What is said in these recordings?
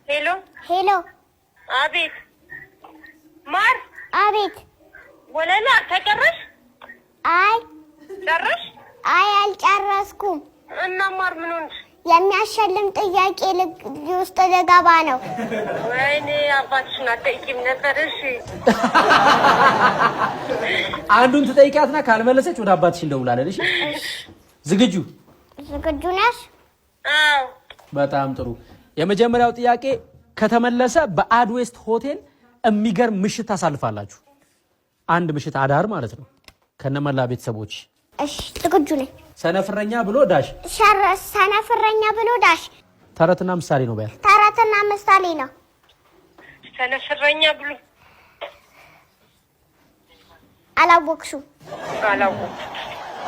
ሄሎ ሄሎ አቤት ማር አቤት ወለላ ተጨረሽ አይ ጨረሽ አይ አልጨረስኩም እና ማር ምን ሆንሽ የሚያሸልም ጥያቄ ውስጥ ልገባ ነው ወይኔ አባትሽን አትጠይቂም ነበር እሺ አንዱን ትጠይቂያትና ካልመለሰች ወደ አባትሽ እንደውላለን እሺ ዝግጁ ነሽ አዎ በጣም ጥሩ የመጀመሪያው ጥያቄ ከተመለሰ በአድዌስት ሆቴል የሚገርም ምሽት ታሳልፋላችሁ አንድ ምሽት አዳር ማለት ነው ከነመላ ቤተሰቦች እሺ ዝግጁ ነኝ ሰነፍረኛ ብሎ ዳሽ ሰነፍረኛ ብሎ ዳሽ ተረትና ምሳሌ ነው በያ ተረትና ምሳሌ ነው ሰነፍረኛ ብሎ አላወቅሽው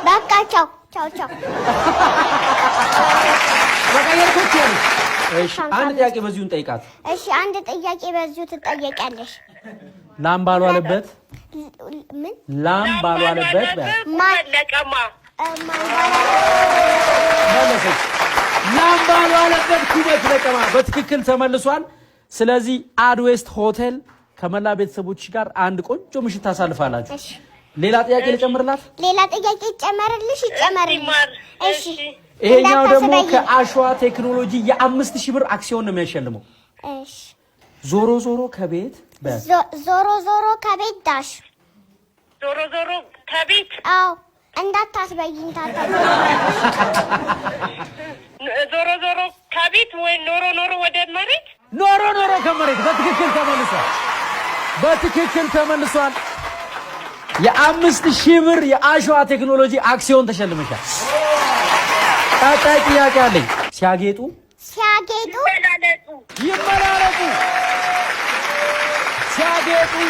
በቃ ቻው በቃየርኩት እሺ አንድ ጥያቄ በዚሁ እንጠይቃት እሺ አንድ ጥያቄ በዚሁ ትጠየቂያለሽ ላም ባልዋለበት ምን ላም ባልዋለበት ማለቀማ መለሰች ላም ባልዋለበት ኩበት ለቀማ በትክክል ተመልሷል ስለዚህ አድዌስት ሆቴል ከመላ ቤተሰቦች ጋር አንድ ቆንጆ ምሽት ታሳልፋላችሁ ሌላ ጥያቄ ልጨምርላት ሌላ ጥያቄ ይጨመርልሽ እሺ ይሄኛው ደግሞ ከአሸዋ ቴክኖሎጂ የ5000 ብር አክሲዮን ነው የሚያሸልመው እሺ ዞሮ ከቤት ዞሮ ከቤት ዳሽ ዞሮ ከቤት አው እንዳታስበይኝ ታታ ዞሮ ከቤት ወይ ኖሮ ወደ መሬት ኖሮ ከመሬት በትክክል ተመልሷል የ5000 ብር የአሸዋ ቴክኖሎጂ አክሲዮን ተሸልመሻል ቀጣይ ጥያቄ አለኝ ሲያጌጡ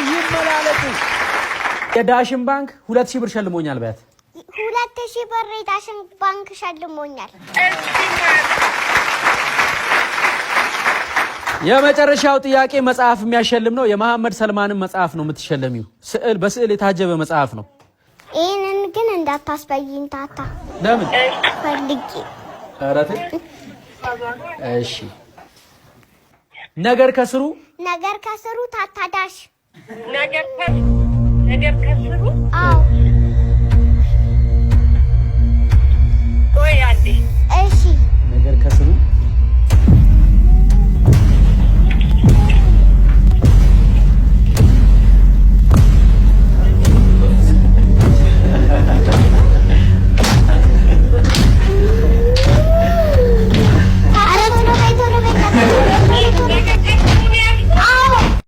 ይመላለጡ የዳሽን ባንክ 2000 ብር ሸልሞኛል በያት 2000 ብር የዳሽን ባንክ ሸልሞኛል የመጨረሻው ጥያቄ መጽሐፍ የሚያሸልም ነው የመሐመድ ሰልማንን መጽሐፍ ነው የምትሸለሚው በስዕል የታጀበ መጽሐፍ ነው ይሄንን ግን እንዳታስበይኝ ታታ ለምን ፈልጊ አራተ እሺ ነገር ከስሩ ታታዳሽ ነገር ከስሩ አው ወይ አንዴ እሺ ነገር ከስሩ